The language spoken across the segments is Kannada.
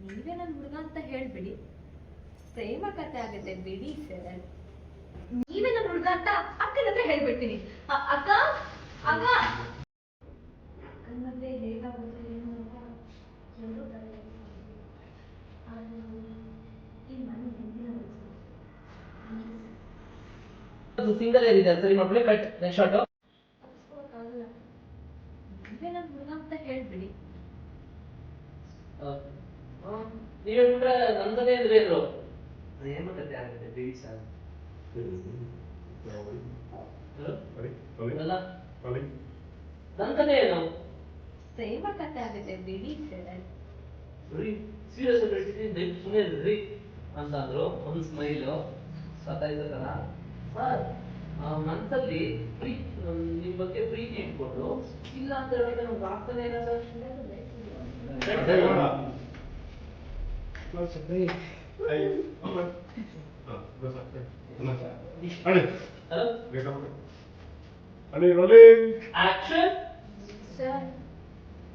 ನೀವೇ ನನ್ನ ಹುಡುಗ ಅಂತ ಹೇಳ್ಬಿಡಿ, ಪ್ರೇಮ ಕಥೆ ಆಗುತ್ತೆ ಬಿಡಿ ಸರ್. ನೀವೇ ನನ್ನ ಹುಡುಗ ಅಂತ ಅಕ್ಕನ ಹತ್ರ ಹೇಳ್ಬಿಡ್ತೀನಿ. ಅಕ್ಕ ಅಕ್ಕ ಅಕ್ಕನ ಮದುವೆ ಹೇಗಾಗುತ್ತೆ ಏನು ಅಂತ ಎಲ್ಲರೂ ತಲೆ ಆದರೆ ಈ ಮನೆ ಹಿಂದಿನ ಸಿಂಗಲ್ ಏರಿದೆ ಸರಿ ಮಕ್ಕಳೇ ಕಟ್ ನೆಕ್ಸ್ಟ್ ಶಾಟ್ ತಪ್ಪಿಸ್ಕೊಳಕ್ಕಾಗಲ್ಲ. ನೀವೇ ನನ್ನ ಹುಡುಗ ಅಂತ ಹೇಳ್ಬಿಡಿ. ನೀವೇ ಬಿಟ್ರೆ ನಂದನೇ ಇದ್ರೆ ಇದ್ರು ಪ್ರೇಮ ಕಥೆ ಆಗುತ್ತೆ ಬಿಡಿ ಸರ್. ಅಲ್ಲ ನನ್ನ ಕಥೆ ಏನು ಪ್ರೇಮ ಕಥೆ ಆಗುತ್ತೆ ಬಿಡಿ ಸರ್. ಸೀರಿಯಸ್ ಆಗಿ ಸುಮ್ಮನೆ ಇದ್ರಿ ಅಂತ ಅಂದ್ರು. ಒಂದು ಸ್ಮೈಲು ಸತಾಯಿಸಲ್ಲ ಸರ್. ಮನಸ್ಸಲ್ಲಿ ನಿಮ್ ಬಗ್ಗೆ ಪ್ರೀತಿ ಇಟ್ಕೊಂಡು ಇಲ್ಲ ಅಂತ ಹೇಳಿದ್ರೆ ನಮ್ಗೆ ಆಗ್ತಾನೆ ಇಲ್ಲ ಆಕ್ಷನ್ ಸರ್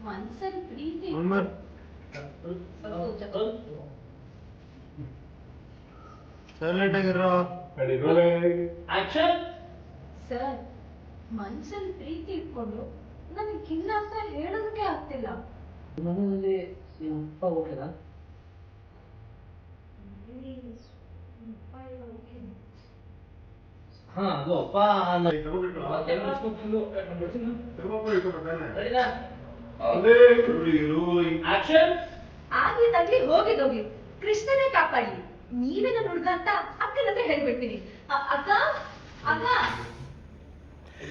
ಮನ್ಸಲ್ಲಿ ಪ್ರೀತಿ ಆಕ್ಷನ್ ಸರ್ ಮನ್ಸಲ್ಲಿ ಪ್ರೀತಿ ಇಟ್ಕೊಂಡು ನನಗಿಲ್ಲ ಅಂತ ಹೇಳೋದಕ್ಕೆ ಆಗ್ತಿಲ್ಲ. ಮನೆಯಲ್ಲಿ ನಿಮ್ಮ ಅಪ್ಪ ಓಕೆನಾ? ಹಾ ಅದು ಅಪ್ಪ ಆಕ್ಷನ್ ಆಗಿದ್ದಾಗ್ಲಿ ಹೋಗಿದ್ದೋಗ್ಲಿ ಕೃಷ್ಣನೇ ಕಾಪಾಡ್ಲಿ. ನೀವೇ ನನ್ನ ಹುಡುಗ ಅಂತ ಅಕ್ಕನ ಹತ್ರ ಹೇಳ್ಬಿಡ್ತೀನಿ. ಅಕ್ಕ ಅಕ್ಕ